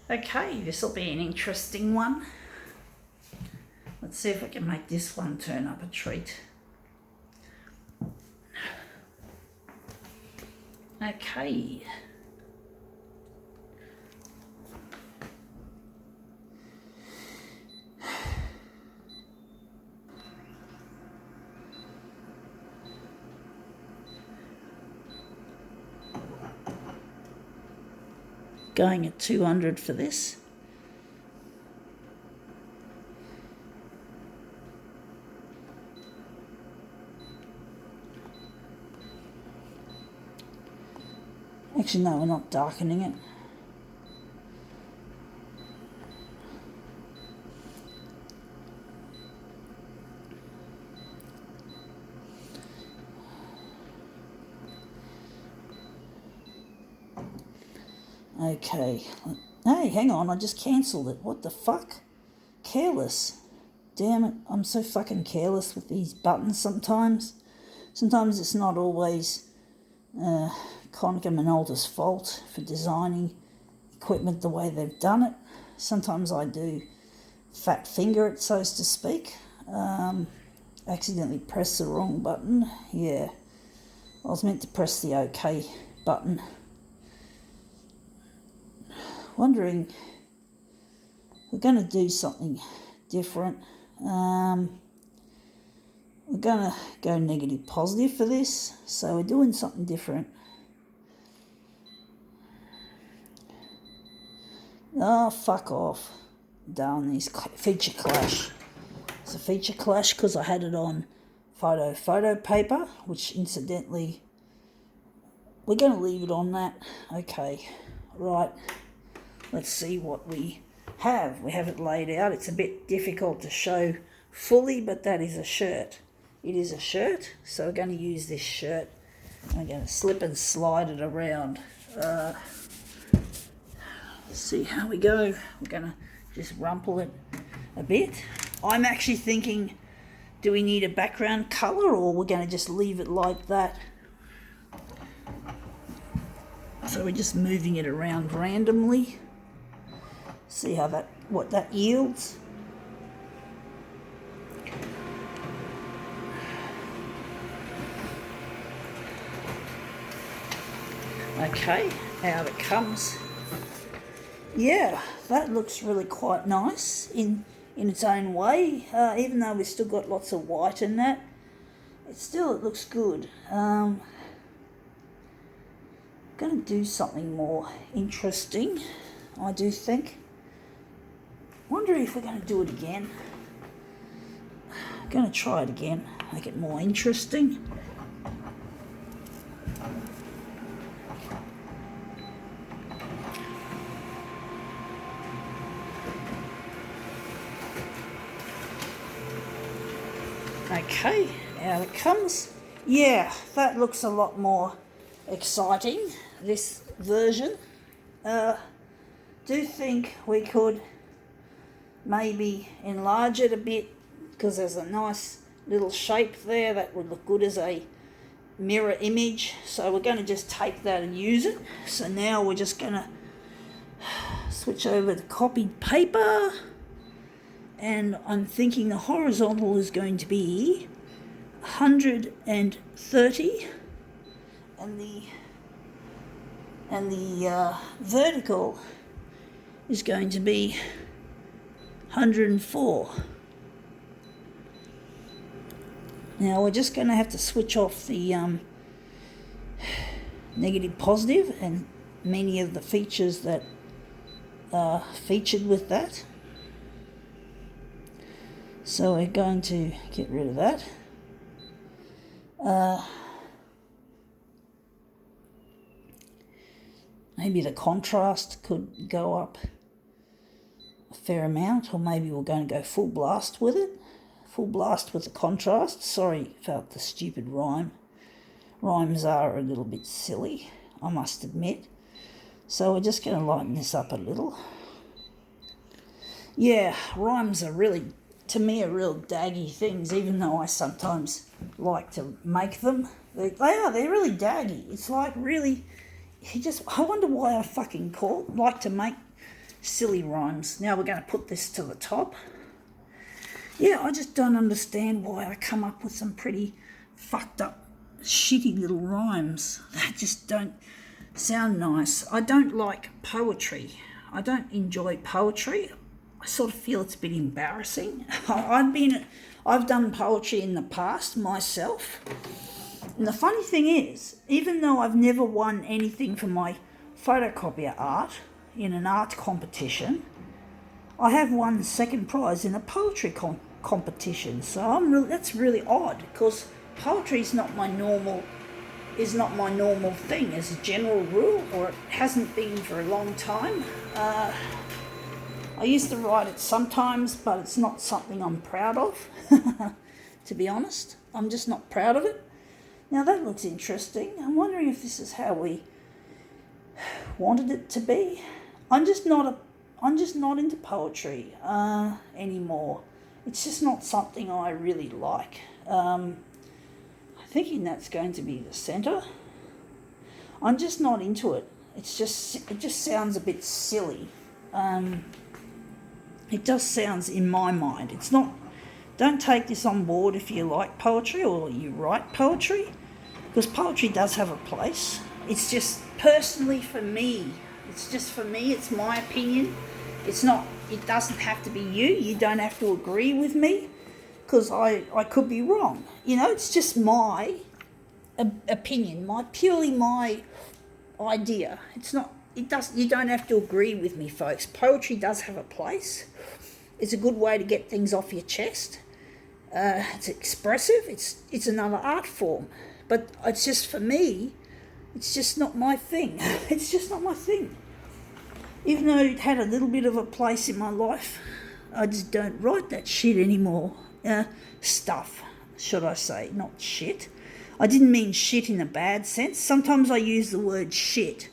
Okay, this will be an interesting one. Let's see if I can make this one turn up a treat. Okay. Going at 200 for this. Actually, no, we're not darkening it. Okay. Hey, hang on, I just cancelled it. What the fuck? Careless. Damn it, I'm so fucking careless with these buttons sometimes. Sometimes it's not always Konica Minolta's fault for designing equipment the way they've done it. Sometimes I do fat finger it, so to speak. Accidentally press the wrong button. Yeah, I was meant to press the OK button. Wondering, we're going to do something different. We're going to go negative positive for this, so we're doing something different. Oh, fuck off. Darn these feature clash. It's a feature clash because I had it on photo paper, which incidentally, we're going to leave it on that. Okay, right. Let's see what we have. We have it laid out. It's a bit difficult to show fully, but that is a shirt. It is a shirt, so we're going to use this shirt. I'm going to slip and slide it around. See how we go. We're going to just rumple it a bit. I'm actually thinking, do we need a background colour, or we're going to just leave it like that? So we're just moving it around randomly. See how what that yields. Okay, out it comes. Yeah, that looks really quite nice in its own way. Even though we've still got lots of white in that, it looks good. Going to do something more interesting, I do think. Wonder if we're going to do it again. Going to try it again, make it more interesting. Okay, out it comes. Yeah, that looks a lot more exciting, this version. Do think we could maybe enlarge it a bit, because there's a nice little shape there that would look good as a mirror image. So we're going to just take that and use it. So now we're just going to switch over to copied paper, and I'm thinking the horizontal is going to be 130 and the vertical is going to be 104. Now we're just going to have to switch off the negative positive and many of the features that are featured with that. So we're going to get rid of that. Maybe the contrast could go up a fair amount, or maybe we're going to go full blast with it. Full blast with the contrast. Sorry about the stupid rhyme. Rhymes are a little bit silly, I must admit. So we're just going to lighten this up a little. Yeah, rhymes are really, to me, are real daggy things, even though I sometimes like to make them. They're really daggy. It's like really, I wonder why I fucking like to make silly rhymes. Now we're going to put this to the top. Yeah, I just don't understand why I come up with some pretty fucked up, shitty little rhymes that just don't sound nice. I don't like poetry. I don't enjoy poetry. I sort of feel it's a bit embarrassing. I've done poetry in the past myself. And the funny thing is, even though I've never won anything for my photocopier art in an art competition, I have won second prize in a poetry competition. So that's really odd, because poetry is not my normal thing as a general rule, or it hasn't been for a long time. I used to write it sometimes, but it's not something I'm proud of, to be honest. I'm just not proud of it. Now that looks interesting. I'm wondering if this is how we wanted it to be. I'm just not into poetry anymore. It's just not something I really like. I'm thinking that's going to be the centre. I'm just not into it. It just sounds a bit silly. It just sounds, in my mind, it's not. Don't take this on board if you like poetry or you write poetry, because poetry does have a place. It's just personally for me. It's just for me. It's my opinion. It's not. It doesn't have to be you. You don't have to agree with me, because I could be wrong. It's just my opinion, purely my idea. It's not. You don't have to agree with me, folks. Poetry does have a place. It's a good way to get things off your chest. It's expressive. It's another art form. But it's just, for me, it's just not my thing. It's just not my thing. Even though it had a little bit of a place in my life, I just don't write that shit anymore. Stuff, should I say, not shit. I didn't mean shit in a bad sense. Sometimes I use the word shit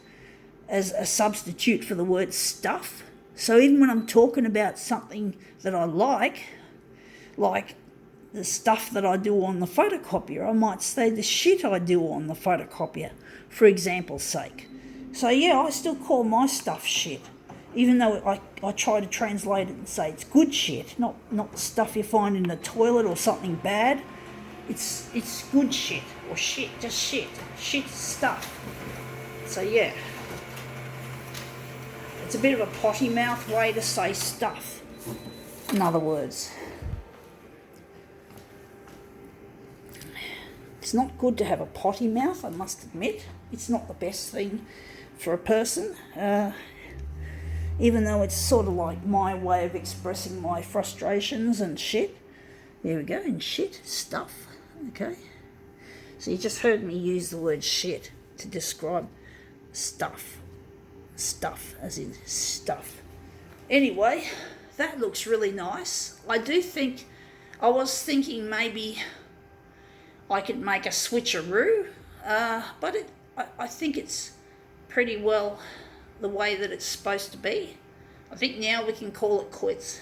as a substitute for the word stuff. So even when I'm talking about something that I like the stuff that I do on the photocopier, I might say the shit I do on the photocopier, for example's sake. So yeah, I still call my stuff shit, even though I try to translate it and say it's good shit, not stuff you find in the toilet or something bad. It's good shit, or shit, just shit stuff. So yeah, it's a bit of a potty mouth way to say stuff, in other words. It's not good to have a potty mouth, I must admit. It's not the best thing for a person, even though it's sort of like my way of expressing my frustrations and shit. There we go, and shit, stuff, okay. So you just heard me use the word shit to describe stuff. Stuff, as in stuff. Anyway, that looks really nice. I was thinking maybe I could make a switcheroo, but I think it's pretty well the way that it's supposed to be. I think now we can call it quits.